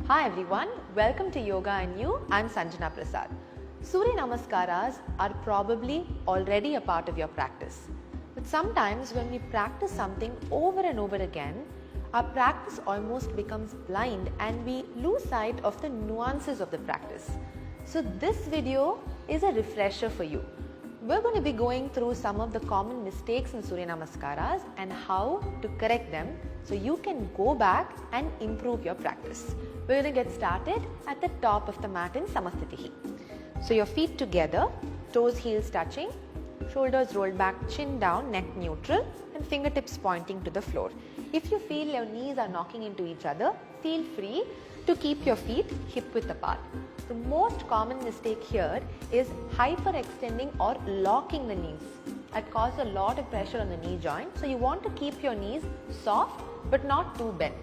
Hi everyone, welcome to Yoga and You. I'm Sanjana Prasad. Surya Namaskaras are probably already a part of your practice. But sometimes when we practice something over and over again, our practice almost becomes blind and we lose sight of the nuances of the practice. So this video is a refresher for you. We're going to be going through some of the common mistakes in Surya Namaskaras and how to correct them so you can go back and improve your practice. We're going to get started at the top of the mat in Samasthitihi. So your feet together, toes heels touching, shoulders rolled back, chin down, neck neutral and fingertips pointing to the floor. If you feel your knees are knocking into each other, feel free to keep your feet hip width apart. The most common mistake here is hyperextending or locking the knees. That causes a lot of pressure on the knee joint. So you want to keep your knees soft but not too bent.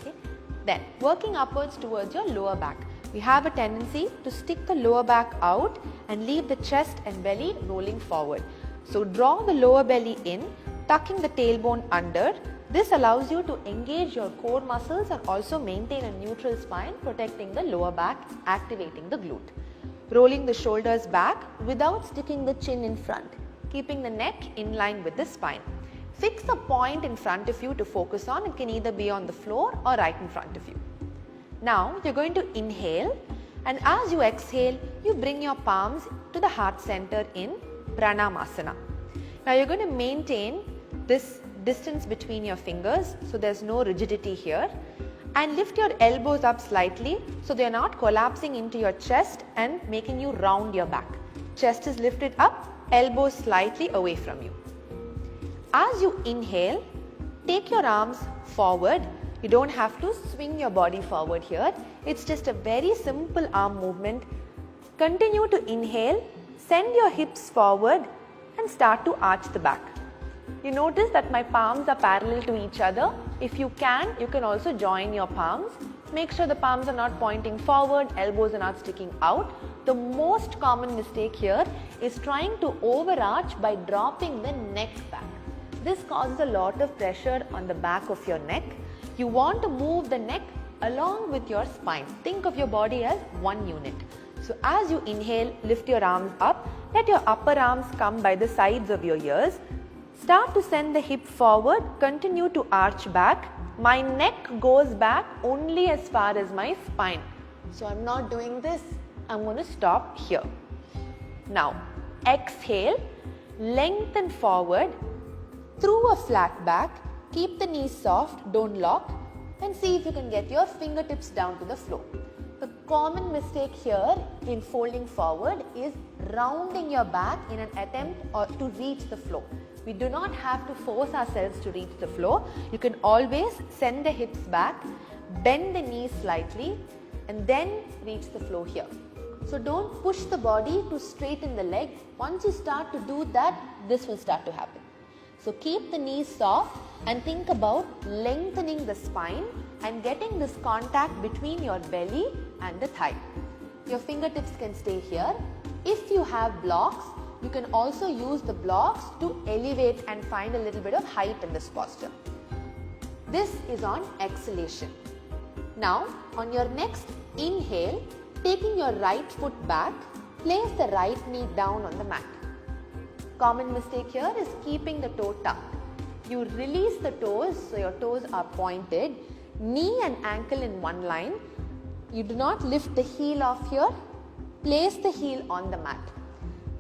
Okay? Then working upwards towards your lower back. We have a tendency to stick the lower back out and leave the chest and belly rolling forward. So draw the lower belly in, tucking the tailbone under. This allows you to engage your core muscles and also maintain a neutral spine, protecting the lower back, activating the glute. Rolling the shoulders back without sticking the chin in front, keeping the neck in line with the spine. Fix a point in front of you to focus on. It can either be on the floor or right in front of you. Now you're going to inhale, and as you exhale, you bring your palms to the heart center in Pranamasana. Now you're going to maintain this distance between your fingers, so there's no rigidity here, and lift your elbows up slightly so they're not collapsing into your chest and making you round your back. Chest is lifted up, elbows slightly away from you. As you inhale, take your arms forward. You don't have to swing your body forward here. It's just a very simple arm movement. Continue to inhale, send your hips forward and start to arch the back. You notice that my palms are parallel to each other. If you can also join your palms. Make sure the palms are not pointing forward, elbows are not sticking out. The most common mistake here is trying to overarch by dropping the neck back. This causes a lot of pressure on the back of your neck. You want to move the neck along with your spine. Think of your body as one unit. So as you inhale, lift your arms up. Let your upper arms come by the sides of your ears. Start to send the hip forward, continue to arch back. My neck goes back only as far as my spine. So I'm not doing this, I'm going to stop here. Now exhale, lengthen forward through a flat back, keep the knees soft, don't lock, and see if you can get your fingertips down to the floor. The common mistake here in folding forward is rounding your back in an attempt to reach the floor. We do not have to force ourselves to reach the floor. You can always send the hips back, bend the knees slightly, and then reach the floor here. So don't push the body to straighten the legs. Once you start to do that, this will start to happen. So keep the knees soft and think about lengthening the spine and getting this contact between your belly and the thigh. Your fingertips can stay here. If you have blocks, you can also use the blocks to elevate and find a little bit of height in this posture. This is on exhalation. Now on your next inhale, taking your right foot back, place the right knee down on the mat. Common mistake here is keeping the toe tucked. You release the toes so your toes are pointed, knee and ankle in one line. You do not lift the heel off here. Place the heel on the mat.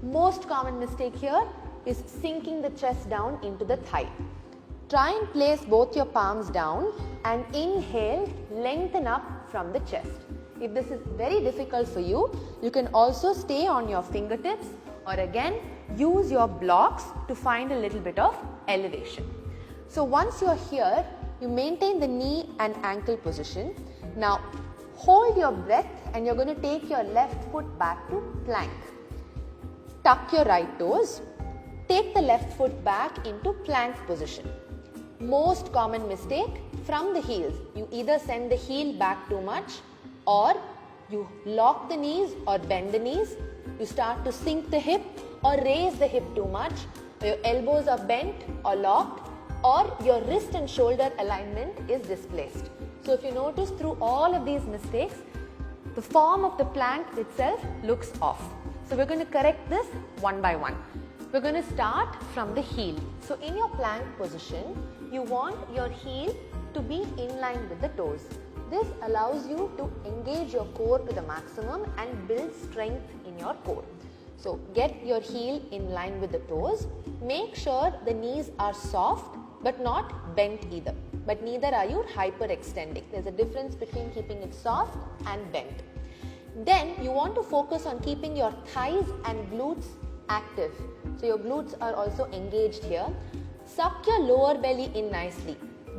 Most common mistake here is sinking the chest down into the thigh. Try and place both your palms down and inhale, lengthen up from the chest. If this is very difficult for you, you can also stay on your fingertips or again use your blocks to find a little bit of elevation. So once you're here, you maintain the knee and ankle position. Now hold your breath and you're going to take your left foot back to plank. Tuck your right toes. Take the left foot back into plank position. Most common mistake from the heels. You either send the heel back too much or you lock the knees or bend the knees. You start to sink the hip or raise the hip too much. Your elbows are bent or locked or your wrist and shoulder alignment is displaced. So if you notice through all of these mistakes, the form of the plank itself looks off. So we're going to correct this one by one. We're going to start from the heel. So in your plank position, you want your heel to be in line with the toes. This allows you to engage your core to the maximum and build strength in your core. So get your heel in line with the toes. Make sure the knees are soft but not bent either. But neither are you hyperextending. There's a difference between keeping it soft and bent. Then you want to focus on keeping your thighs and glutes active. So your glutes are also engaged here. Suck your lower belly in nicely.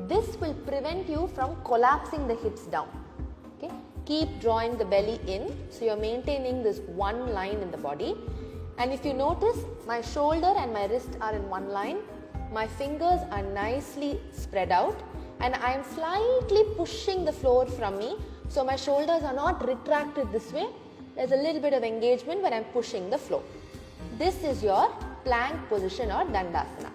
This will prevent you from collapsing the hips down. Okay? Keep drawing the belly in, so you're maintaining this one line in the body. And if you notice, my shoulder and my wrist are in one line. My fingers are nicely spread out and I am slightly pushing the floor from me. So my shoulders are not retracted this way. There's a little bit of engagement when I'm pushing the floor. This is your plank position or Dandasana.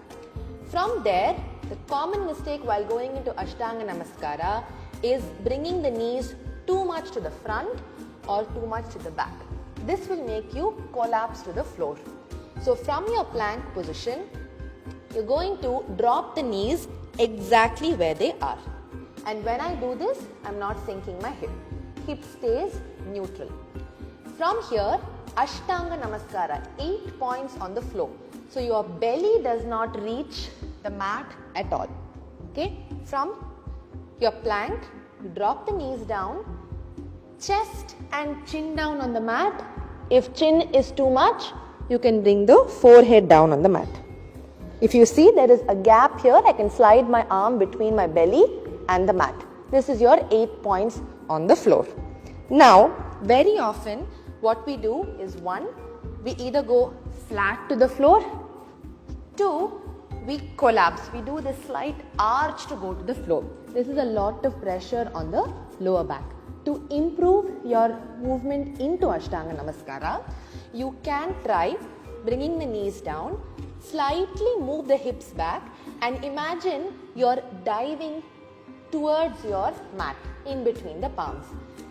From there, the common mistake while going into Ashtanga Namaskara is bringing the knees too much to the front or too much to the back. This will make you collapse to the floor. So from your plank position, you're going to drop the knees exactly where they are. And when I do this, I'm not sinking my hip. Hip stays neutral. From here, Ashtanga Namaskara, 8 points on the floor. So your belly does not reach the mat at all. Okay? From your plank, you drop the knees down, chest and chin down on the mat. If chin is too much, you can bring the forehead down on the mat. If you see there is a gap here, I can slide my arm between my belly and the mat. This is your 8 points on the floor. Now, very often what we do is 1, we either go flat to the floor, 2, we collapse. We do this slight arch to go to the floor. This is a lot of pressure on the lower back. To improve your movement into Ashtanga Namaskara, you can try bringing the knees down, slightly move the hips back and imagine you're diving towards your mat in between the palms.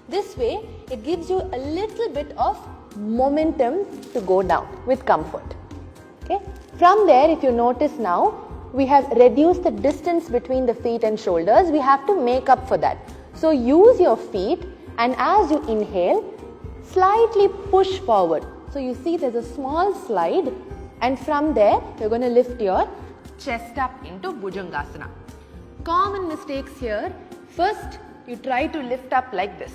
This way, it gives you a little bit of momentum to go down with comfort. Okay? From there, if you notice now, we have reduced the distance between the feet and shoulders. We have to make up for that. So use your feet and as you inhale, slightly push forward. So you see there's a small slide and from there, you're going to lift your chest up into Bhujangasana. Common mistakes here. First, you try to lift up like this.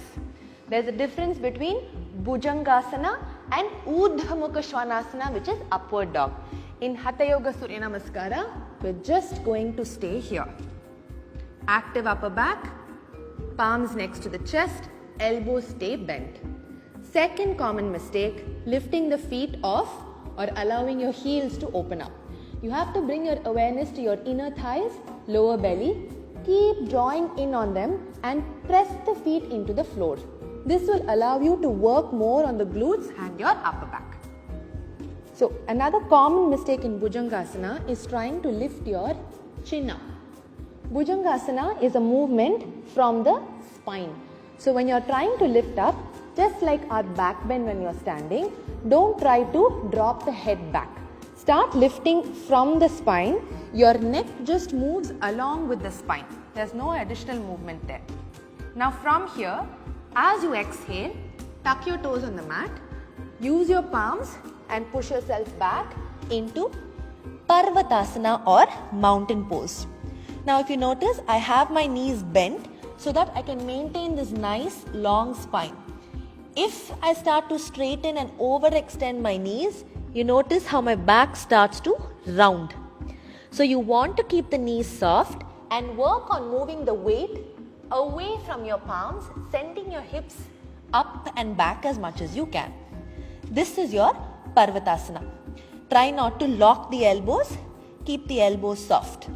There's a difference between Bhujangasana and Urdhva Mukha Svanasana, which is upward dog. In Hatha Yoga Surya Namaskara, we're just going to stay here. Active upper back, palms next to the chest, elbows stay bent. Second common mistake, lifting the feet off or allowing your heels to open up. You have to bring your awareness to your inner thighs, lower belly. Keep drawing in on them and press the feet into the floor. This will allow you to work more on the glutes and your upper back. So another common mistake in Bhujangasana is trying to lift your chin up. Bhujangasana is a movement from the spine. So when you're trying to lift up, just like our back bend when you're standing, don't try to drop the head back. Start lifting from the spine. Your neck just moves along with the spine. There's no additional movement there. Now from here, as you exhale, tuck your toes on the mat, use your palms and push yourself back into Parvatasana or mountain pose. Now if you notice, I have my knees bent so that I can maintain this nice long spine. If I start to straighten and overextend my knees, you notice how my back starts to round. So you want to keep the knees soft and work on moving the weight away from your palms, sending your hips up and back as much as you can. This is your Parvatasana. Try not to lock the elbows, keep the elbows soft.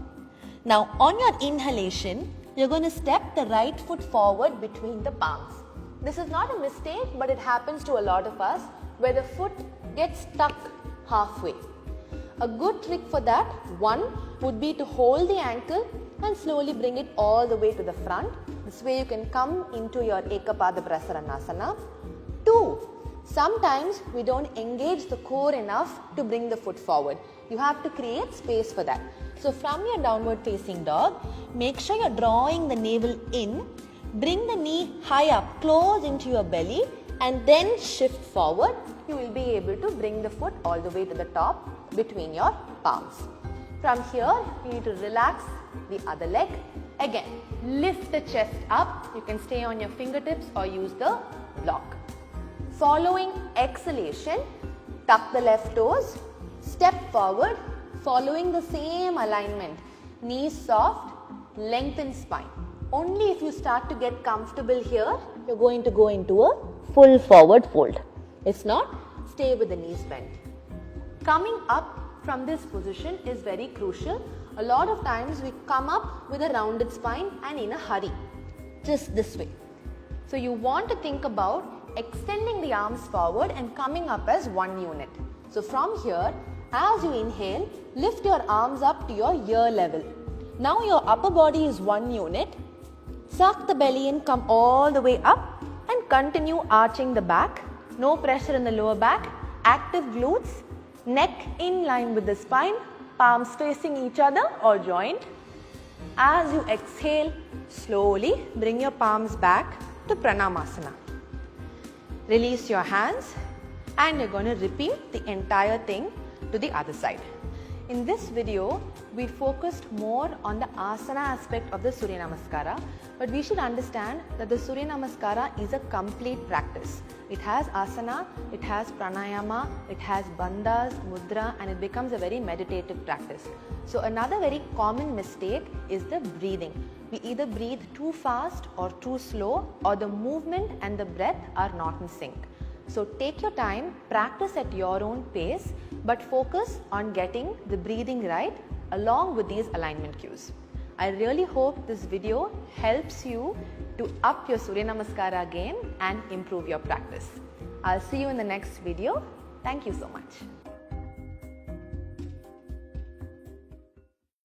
Now on your inhalation, you're going to step the right foot forward between the palms. This is not a mistake, but it happens to a lot of us where the foot gets stuck halfway. A good trick for that, one would be to hold the ankle and slowly bring it all the way to the front. This way you can come into your Ekapada Prasaranasana. 2. Sometimes we don't engage the core enough to bring the foot forward. You have to create space for that. So from your downward facing dog, make sure you're drawing the navel in, bring the knee high up, close into your belly, and then shift forward. You will be able to bring the foot all the way to the top between your palms. From here, you need to relax the other leg. Again, lift the chest up. You can stay on your fingertips or use the block. Following exhalation, tuck the left toes, step forward, following the same alignment. Knees soft, lengthen spine. Only if you start to get comfortable here, you're going to go into a full forward fold. If not, stay with the knees bent. Coming up from this position is very crucial. A lot of times we come up with a rounded spine and in a hurry, just this way. So you want to think about extending the arms forward and coming up as one unit. So from here, as you inhale, lift your arms up to your ear level. Now your upper body is one unit. Suck the belly in, come all the way up and continue arching the back. No pressure in the lower back, active glutes, neck in line with the spine, palms facing each other or joined. As you exhale, slowly bring your palms back to Pranamasana. Release your hands and you're going to repeat the entire thing to the other side. In this video, we focused more on the asana aspect of the Surya Namaskara, but we should understand that the Surya Namaskara is a complete practice. It has asana, it has pranayama, it has bandhas, mudra, and it becomes a very meditative practice. So another very common mistake is the breathing. We either breathe too fast or too slow, or the movement and the breath are not in sync. So take your time, practice at your own pace, but focus on getting the breathing right along with these alignment cues. I really hope this video helps you to up your Surya Namaskara game and improve your practice. I'll see you in the next video. Thank you so much.